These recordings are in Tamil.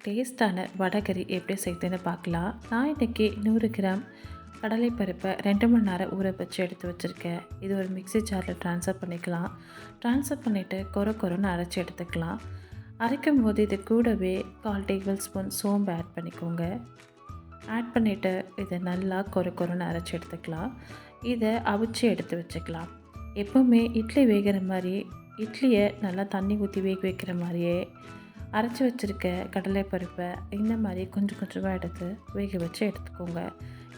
டேஸ்டான வடகறி எப்படி செய்யுதுன்னு பார்க்கலாம். நான் இன்றைக்கி 100 கிராம் கடலைப்பருப்பை 2 மணி நேரம் ஊற வச்சு எடுத்து வச்சுருக்கேன். இது ஒரு மிக்ஸி ஜாரில் ட்ரான்ஸ்ஃபர் பண்ணிக்கலாம். ட்ரான்ஸ்ஃபர் பண்ணிவிட்டு கொரன்னு அரைச்சி எடுத்துக்கலாம். அரைக்கும் போது இது கூடவே 1/4 டேபிள் ஸ்பூன் சோம்பு ஆட் பண்ணிக்கோங்க. ஆட் பண்ணிவிட்டு இதை நல்லா கொரன்னு அரைச்சி எடுத்துக்கலாம். இதை அவிச்சு எடுத்து வச்சுக்கலாம். எப்போவுமே இட்லி வேகிற மாதிரி இட்லியை நல்லா தண்ணி ஊற்றி வேக வைக்கிற மாதிரியே அரைச்சி வச்சுருக்க கடலைப்பருப்பை இந்த மாதிரி கொஞ்சம் கொஞ்சமாக எடுத்து வேக வச்சு எடுத்துக்கோங்க.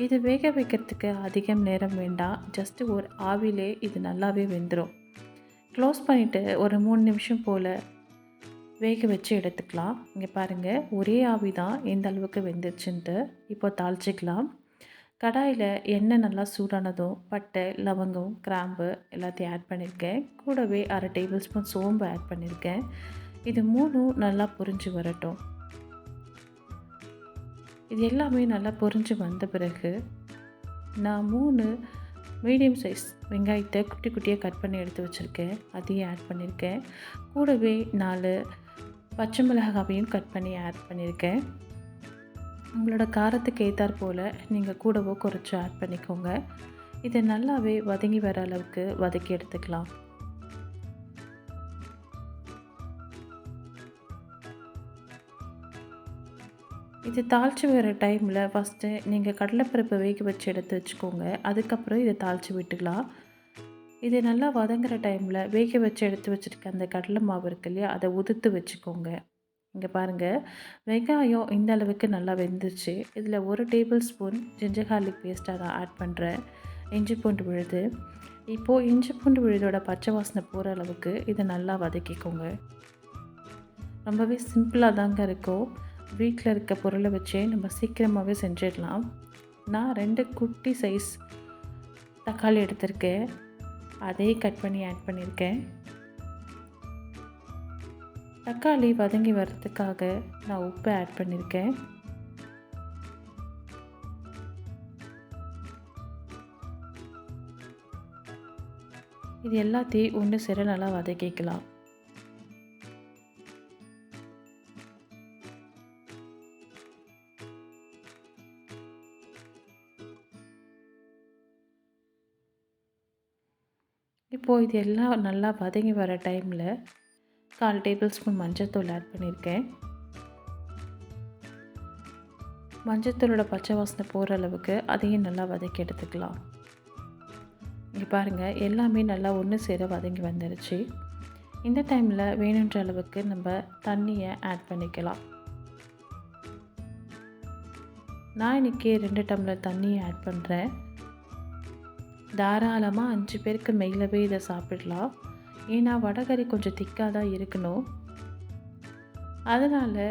இது வேக வைக்கிறதுக்கு அதிகம் நேரம் வேண்டாம். ஜஸ்ட்டு ஒரு ஆவிலே இது நல்லாவே வெந்துடும். க்ளோஸ் பண்ணிவிட்டு ஒரு 3 நிமிஷம் போல் வேக வச்சு எடுத்துக்கலாம். இங்கே பாருங்கள், ஒரே ஆவி தான் எந்த அளவுக்கு வெந்துருச்சுன்ட்டு. இப்போ தாளிச்சிக்கலாம். கடாயில் எண்ணெய் நல்லா சூடானதும் பட்டை, லவங்கம், கிராம்பு எல்லாத்தையும் ஆட் பண்ணியிருக்கேன். கூடவே 1/2 டேபிள் ஸ்பூன் சோம்பு ஆட் பண்ணியிருக்கேன். இது 3ம் நல்லா பொரிஞ்சு வரட்டும். இது எல்லாமே நல்லா பொரிஞ்சு வந்த பிறகு நான் 3 மீடியம் சைஸ் வெங்காயத்தை குட்டி குட்டியாக கட் பண்ணி எடுத்து வச்சுருக்கேன். அதையும் ஆட் பண்ணியிருக்கேன். கூடவே 4 பச்சை மிளகாவையும் கட் பண்ணி ஆட் பண்ணியிருக்கேன். உங்களோட காரத்துக்கு ஏற்றாற் போல் நீங்கள் கூடவோ குறைச்சி ஆட் பண்ணிக்கோங்க. இதை நல்லாவே வதங்கி வர அளவுக்கு வதக்கி எடுத்துக்கலாம். இது தாளித்து வர டைமில் ஃபஸ்ட்டு நீங்கள் கடலைப்பருப்பை வேக வச்சு எடுத்து வச்சுக்கோங்க. அதுக்கப்புறம் இதை தாளித்து விட்டுக்கலாம். இது நல்லா வதங்குற டைமில் வேக வச்சு எடுத்து வச்சுருக்க அந்த கடலை மாவு இருக்கு இல்லையா, அதை உதுத்து வச்சுக்கோங்க. இங்கே பாருங்கள், வெங்காயம் இந்த அளவுக்கு நல்லா வெந்துருச்சு. இதில் 1 டேபிள் ஸ்பூன் ஜிஞ்சர் கார்லிக் பேஸ்ட்டாக நான் ஆட் பண்ணுறேன். இஞ்சி பூண்டு விழுது. இப்போது இஞ்சி பூண்டு விழுதோட பச்சை வாசனை போகிற அளவுக்கு இதை நல்லா வதக்கிக்கோங்க. ரொம்பவே சிம்பிளாக தாங்க இருக்கும். வீட்டில் இருக்க பொருளை வச்சே நம்ம சீக்கிரமாகவே செஞ்சிடலாம். நான் 2 குட்டி சைஸ் தக்காளி எடுத்திருக்கேன். அதையும் கட் பண்ணி ஆட் பண்ணியிருக்கேன். தக்காளி வதங்கி வர்றதுக்காக நான் உப்பு ஆட் பண்ணியிருக்கேன். இது எல்லாத்தையும் ஒன்று சேர நல்லா வதக்கிக்கலாம். இப்போது இது எல்லாம் நல்லா வதங்கி வர டைமில் 1/4 டேபிள் ஸ்பூன் மஞ்சள்தூள் ஆட் பண்ணியிருக்கேன். மஞ்சள்தூளோட பச்சை வாசனை போகிற அளவுக்கு அதையும் நல்லா வதக்கி எடுத்துக்கலாம். இங்கே பாருங்கள், எல்லாமே நல்லா ஒன்று சேர வதங்கி வந்துடுச்சு. இந்த டைமில் வேணுன்ற அளவுக்கு நம்ம தண்ணியை ஆட் பண்ணிக்கலாம். நான் இன்றைக்கி 2 டம்ளர் தண்ணியை ஆட் பண்ணுறேன். தாராளமாக 5 பேருக்கு மேலவே இதை சாப்பிடலாம். ஏன்னா வடகறி கொஞ்சம் திக்காக தான் இருக்கணும். அதனால்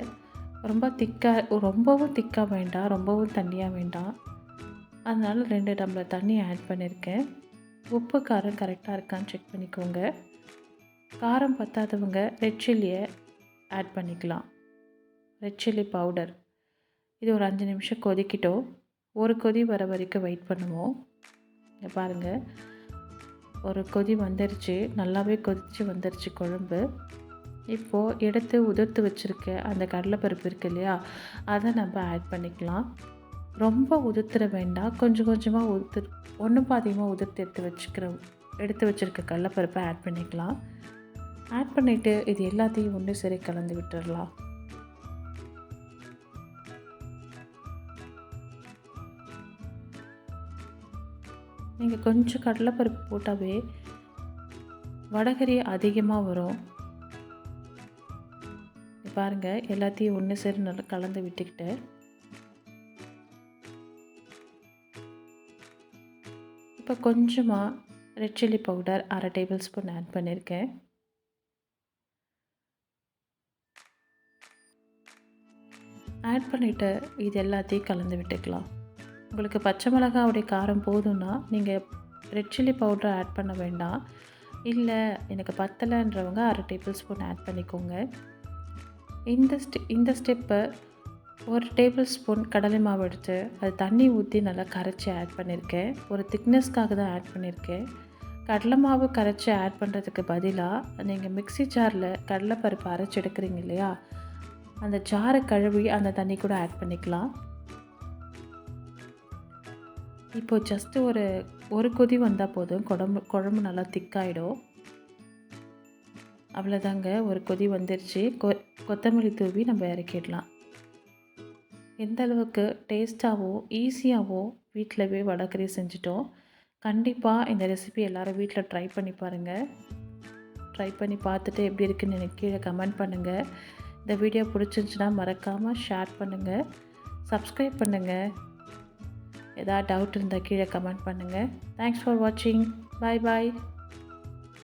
ரொம்பவும் திக்காக வேண்டாம், ரொம்பவும் தண்ணியாக வேண்டாம். அதனால் 2 டம்ளர் தண்ணி ஆட் பண்ணியிருக்கேன். உப்பு காரம் கரெக்டாக இருக்கான்னு செக் பண்ணிக்கோங்க. காரம் பத்தாதவங்க ரெட் சில்லியை ஆட் பண்ணிக்கலாம். Red chilli powder. இது ஒரு 5 நிமிஷம் கொதிக்கிட்டோம். ஒரு கொதி வர வரைக்கும் வெயிட் பண்ணுவோம். இங்கே பாருங்கள், ஒரு கொதி வந்துருச்சு. நல்லாவே கொதித்து வந்துருச்சு குழம்பு. இப்போது எடுத்து உதிர்த்து வச்சுருக்க அந்த கடலைப்பருப்பு இருக்கு இல்லையா, அதை நம்ம ஆட் பண்ணிக்கலாம். ரொம்ப உதிர்த்துற வேண்டாம். கொஞ்சம் கொஞ்சமாக ஒன்றும் பாதியமாக உதிர்த்து எடுத்து வச்சுருக்க கடலைப்பருப்பை ஆட் பண்ணிக்கலாம். ஆட் பண்ணிவிட்டு இது எல்லாத்தையும் ஒன்று சரி கலந்து விட்டுடலாம். நீங்கள் கொஞ்சம் கடலைப்பருப்பு போட்டாவே வடகறி அதிகமாக வரும். பாருங்கள், எல்லாத்தையும் ஒன்று சேர நல்லா கலந்து விட்டுக்கிட்டு இப்போ கொஞ்சமாக red chilli powder 1/2 tablespoon add பண்ணியிருக்கேன். ஆட் பண்ணிவிட்டு இது எல்லாத்தையும் கலந்து விட்டுக்கலாம். உங்களுக்கு பச்சை மிளகாவுடைய காரம் போதும்னா நீங்கள் ரெட் சில்லி பவுடர் ஆட் பண்ண வேண்டாம். இல்லை எனக்கு பத்தலைன்றவங்க 1/2 டேபிள் ஸ்பூன் ஆட் பண்ணிக்கோங்க. இந்த ஸ்டெப்பை 1 டேபிள் ஸ்பூன் கடலை மாவு எடுத்து அது தண்ணி ஊற்றி நல்லா கரைச்சி ஆட் பண்ணியிருக்கேன். ஒரு திக்னஸ்க்காக தான் ஆட் பண்ணியிருக்கேன். கடலை மாவு கரைச்சி ஆட் பண்ணுறதுக்கு பதிலாக நீங்கள் மிக்ஸி ஜாரில் கடலைப்பருப்பு அரைச்சி எடுக்கிறீங்க இல்லையா, அந்த சாறை கழுவி அந்த தண்ணி கூட ஆட் பண்ணிக்கலாம். இப்போ ஜஸ்ட்டு ஒரு கொதி வந்தால் போதும், குழம்பு நல்லா திக்காயிடும். அவ்வளோதாங்க, ஒரு கொதி வந்துருச்சு. கொத்தமல்லி தூவி நம்ம இறக்கிடலாம். எந்த அளவுக்கு டேஸ்ட்டாகவும் ஈஸியாகவும் வீட்டிலவே வடகறி செஞ்சுட்டோம். கண்டிப்பாக இந்த ரெசிபி எல்லோரும் வீட்டில் ட்ரை பண்ணி பாருங்கள். ட்ரை பண்ணி பார்த்துட்டு எப்படி இருக்குன்னு எனக்கு கீழே கமெண்ட் பண்ணுங்கள். இந்த வீடியோ பிடிச்சிருந்துச்சுன்னா மறக்காமல் ஷேர் பண்ணுங்கள், சப்ஸ்கிரைப் பண்ணுங்கள். ஏதாவது டவுட் இருந்தால் கீழே கமெண்ட் பண்ணுங்கள். தேங்க்ஸ் ஃபார் வாட்சிங். பாய் பாய்.